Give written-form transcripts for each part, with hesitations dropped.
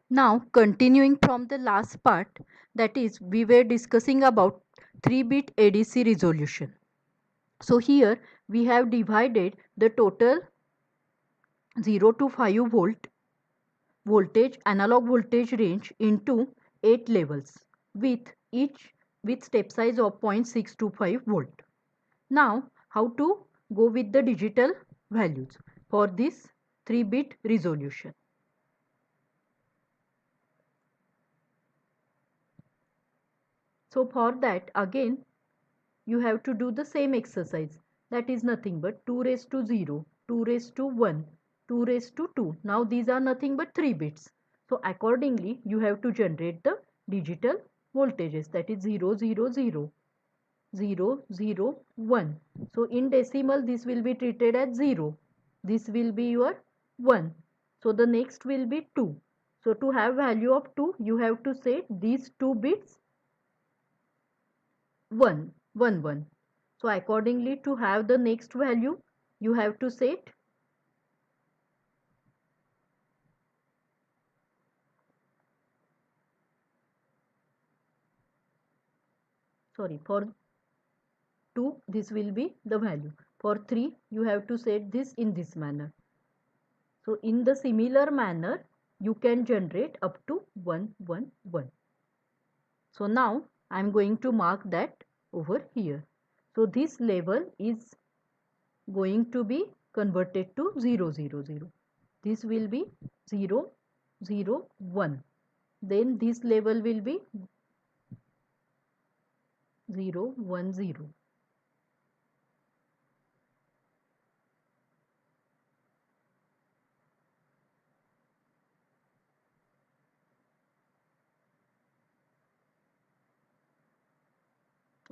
Now continuing from the last part, that is we were discussing about 3-bit ADC resolution. So here we have divided the total 0 to 5 volt voltage analog voltage range into 8 levels with each with step size of 0.625 volt. Now how to go with the digital values for this 3-bit resolution. So for that again you have to do the same exercise, that is nothing but 2 raised to 0, 2 raised to 1, 2 raised to 2. Now these are nothing but 3 bits. So accordingly you have to generate the digital voltages, that is 0 0 0, 0 0 1. So in decimal this will be treated as 0, this will be your 1. So the next will be 2. So to have value of 2 you have to say these 2 bits 1 1 1. So accordingly to have the next value you have to set for 2 this will be the value, for 3 you have to set this in this manner. So in the similar manner you can generate up to 1 1 1. So now I am going to mark that over here. So this level is going to be converted to 0 0 0. This will be 0 0 1. Then this level will be 0 1 0.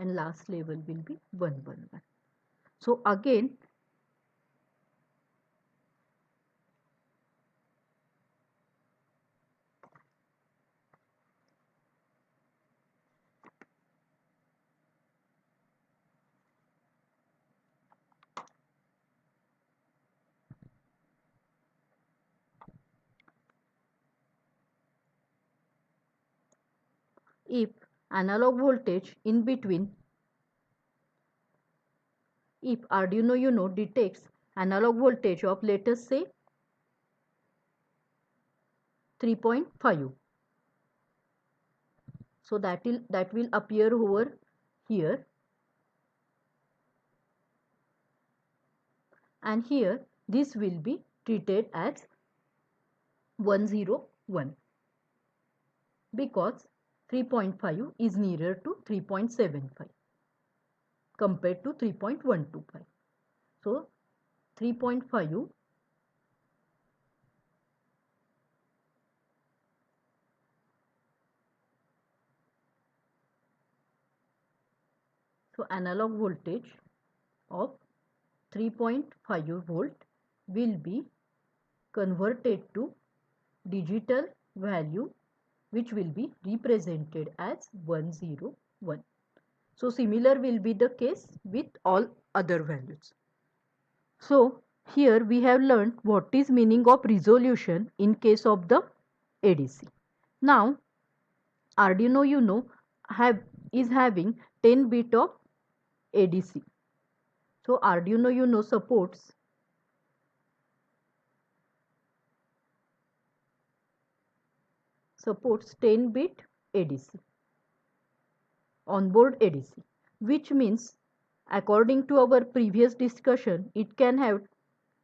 And last level will be 1 1 1. So again if analog voltage in between, if Arduino Uno detects analog voltage of let us say 3.5, so that will appear over here, and here this will be treated as 101 because 3.5 is nearer to 3.75 compared to 3.125. So 3.5 so analog voltage of 3.5 volt will be converted to digital value which will be represented as 101. So similar will be the case with all other values. So here we have learned what is meaning of resolution in case of the ADC. Now Arduino Uno is having 10 bit of ADC. So Arduino Uno supports 10 bit ADC, onboard ADC, which means according to our previous discussion it can have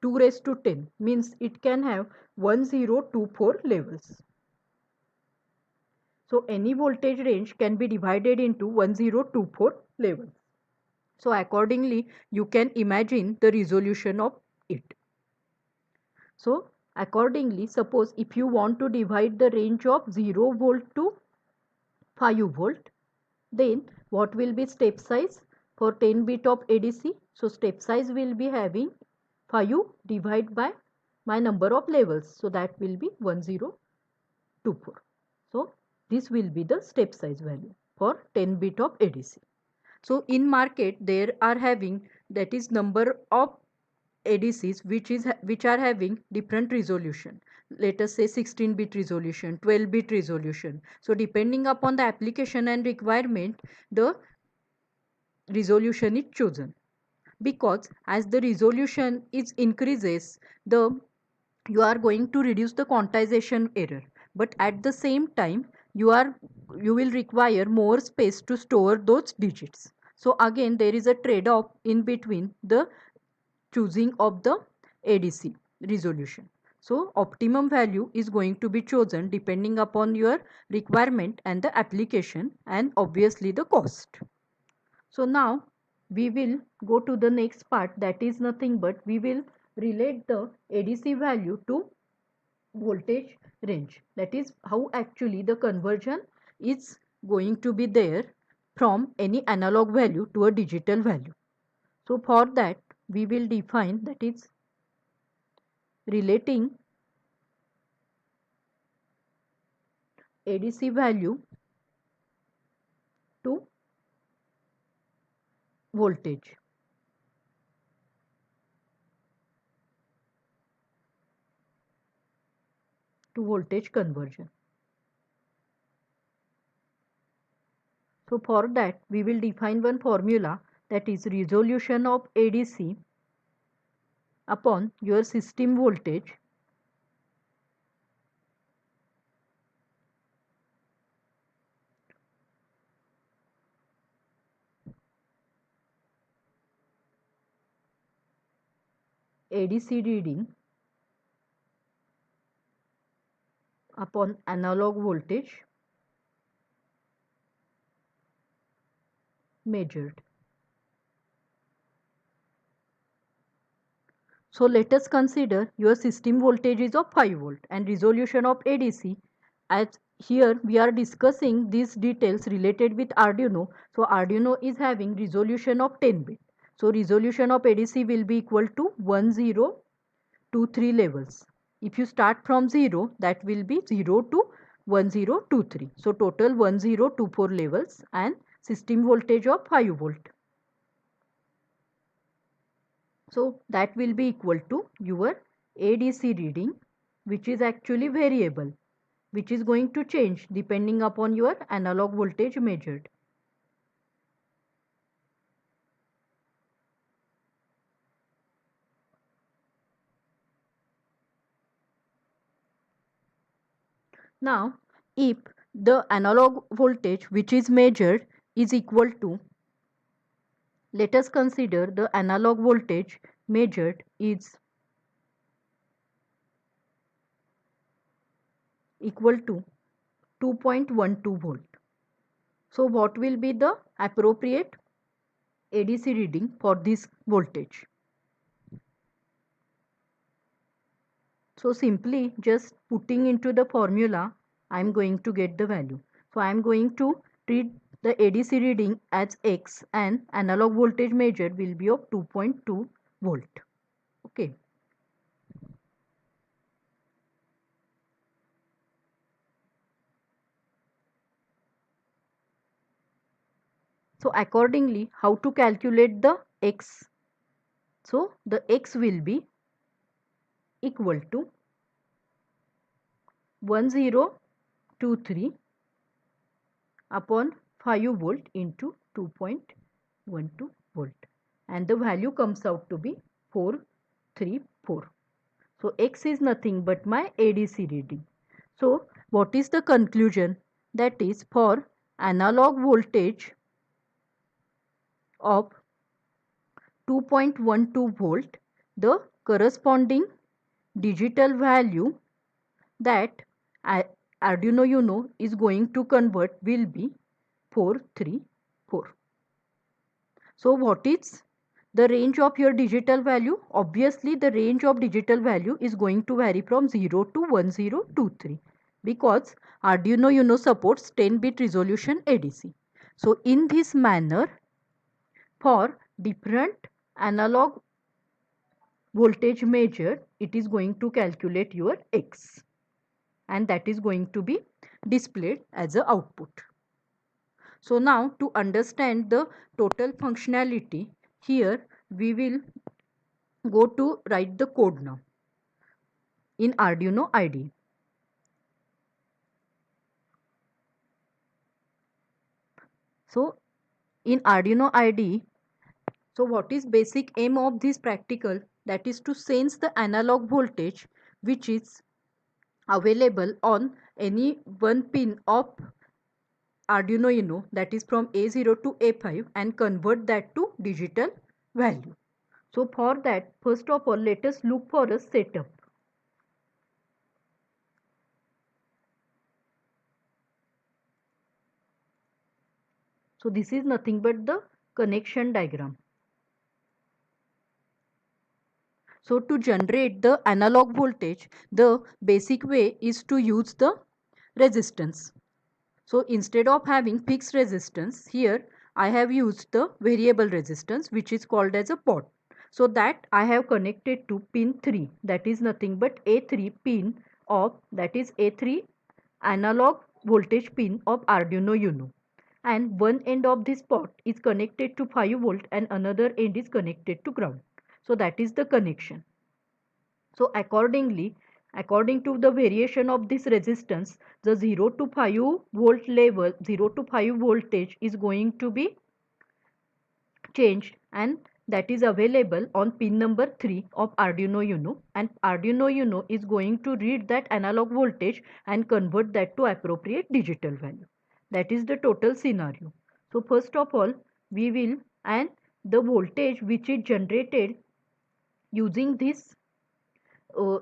2 raised to 10, means it can have 1024 levels. So any voltage range can be divided into 1024 levels. So accordingly you can imagine the resolution of it. So accordingly, suppose if you want to divide the range of 0 volt to 5 volt, then what will be step size for 10 bit of ADC? So step size will be having 5 divided by my number of levels. So that will be 1024. So this will be the step size value for 10 bit of ADC. So in market there are having, that is number of ADCs which are having different resolution. Let us say 16-bit resolution, 12-bit resolution. So depending upon the application and requirement, the resolution is chosen. Because as the resolution is increases, the you are going to reduce the quantization error, but at the same time you will require more space to store those digits. So again there is a trade off in between the choosing of the ADC resolution. So optimum value is going to be chosen depending upon your requirement and the application and obviously the cost. So now we will go to the next part, that is nothing but we will relate the ADC value to voltage range. That is how actually the conversion is going to be there from any analog value to a digital value. So for that we will define, that is relating ADC value to voltage. To voltage conversion. So for that we will define one formula, that is resolution of ADC upon your system voltage ADC reading upon analog voltage measured. So let us consider your system voltage is of 5 volt and resolution of ADC, as here we are discussing these details related with Arduino. So Arduino is having resolution of 10 bit. So resolution of ADC will be equal to 1023 levels. If you start from 0, that will be 0 to 1023. So total 1024 levels and system voltage of 5 volt. So that will be equal to your ADC reading, which is actually variable, which is going to change depending upon your analog voltage measured. Now, if the analog voltage which is measured is equal to, let us consider the analog voltage measured is equal to 2.12 volt. So what will be the appropriate ADC reading for this voltage? So simply just putting into the formula, I am going to get the value. So I am going to treat the ADC reading as X and analog voltage measured will be of 2.2 volt. Okay. So accordingly, how to calculate the X? So the X will be equal to 1023 upon 5 volt into 2.12 volt, and the value comes out to be 434. So X is nothing but my ADC reading. So what is the conclusion? That is, for analog voltage of 2.12 volt, the corresponding digital value that Arduino Uno is going to convert will be 434. So what is the range of your digital value? Obviously the range of digital value is going to vary from 0 to 1023, because Arduino Uno supports 10-bit resolution ADC. So in this manner, for different analog voltage measure, it is going to calculate your X, and that is going to be displayed as a output. So now to understand the total functionality, here we will go to write the code now in Arduino IDE. So in Arduino IDE, so what is basic aim of this practical? That is to sense the analog voltage which is available on any one pin of Arduino Uno, that is from A0 to A5, and convert that to digital value. So for that, first of all, let us look for a setup. So this is nothing but the connection diagram. So to generate the analog voltage, the basic way is to use the resistance. So instead of having fixed resistance, here I have used the variable resistance, which is called as a pot. So that I have connected to pin 3, that is nothing but A3 pin of, that is A3 analog voltage pin of Arduino Uno. And one end of this pot is connected to 5 volt and another end is connected to ground. So that is the connection. So accordingly, according to the variation of this resistance, the 0 to 5 volt level, 0 to 5 voltage is going to be changed, and that is available on pin number 3 of Arduino Uno, and Arduino Uno is going to read that analog voltage and convert that to appropriate digital value. That is the total scenario. So first of all, we will, and the voltage which is generated using this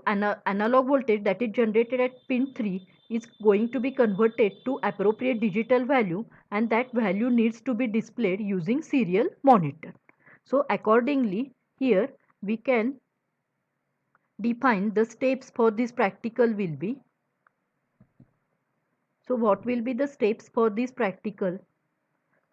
analog voltage that is generated at pin 3 is going to be converted to appropriate digital value, and that value needs to be displayed using serial monitor. So accordingly, here we can define the steps for this practical will be. So what will be the steps for this practical?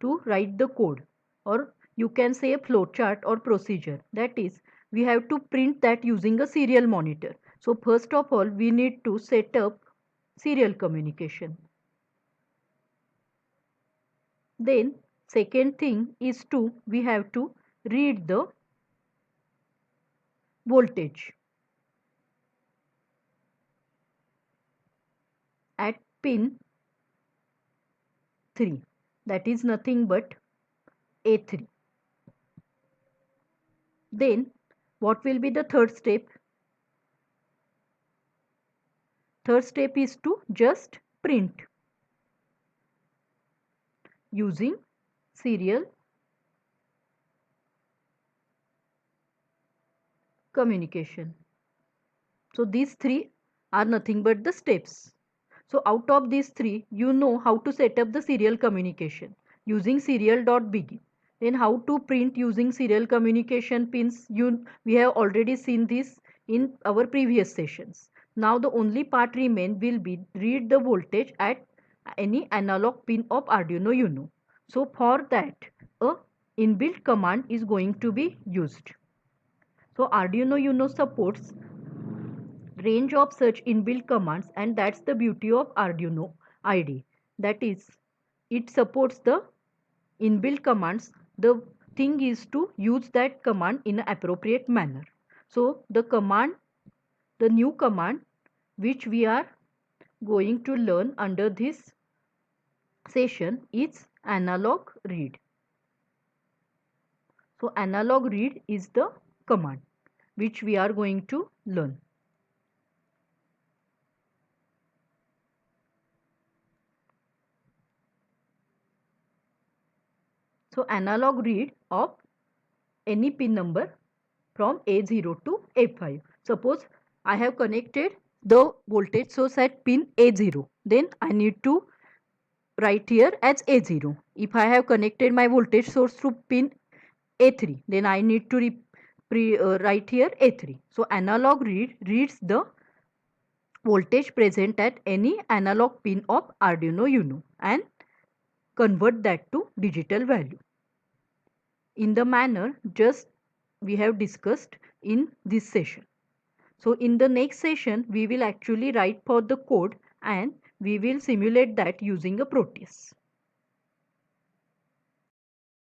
To write the code, or you can say a flowchart or procedure. That is, we have to print that using a serial monitor. So first of all, we need to set up serial communication. Then second thing is to, we have to read the voltage at pin 3, that is nothing but A3. Then what will be the third step? Third step is to just print using serial communication. So these three are nothing but the steps. So out of these three, you know how to set up the serial communication using serial.begin. Then how to print using serial communication pins, we have already seen this in our previous sessions. Now the only part remain will be read the voltage at any analog pin of Arduino Uno. So for that, a inbuilt command is going to be used. So Arduino Uno supports range of such inbuilt commands, and that's the beauty of Arduino IDE. That is, it supports the inbuilt commands. The thing is to use that command in an appropriate manner. So the new command which we are going to learn under this session is analog read. So analog read is the command which we are going to learn. So analog read of any pin number from A0 to A5. Suppose I have connected the voltage source at pin A0, then I need to write here as A0. If I have connected my voltage source through pin A3, then I need to write here A3. So analog read reads the voltage present at any analog pin of Arduino Uno and convert that to digital value in the manner just we have discussed in this session. So in the next session, we will actually write for the code and we will simulate that using a Proteus.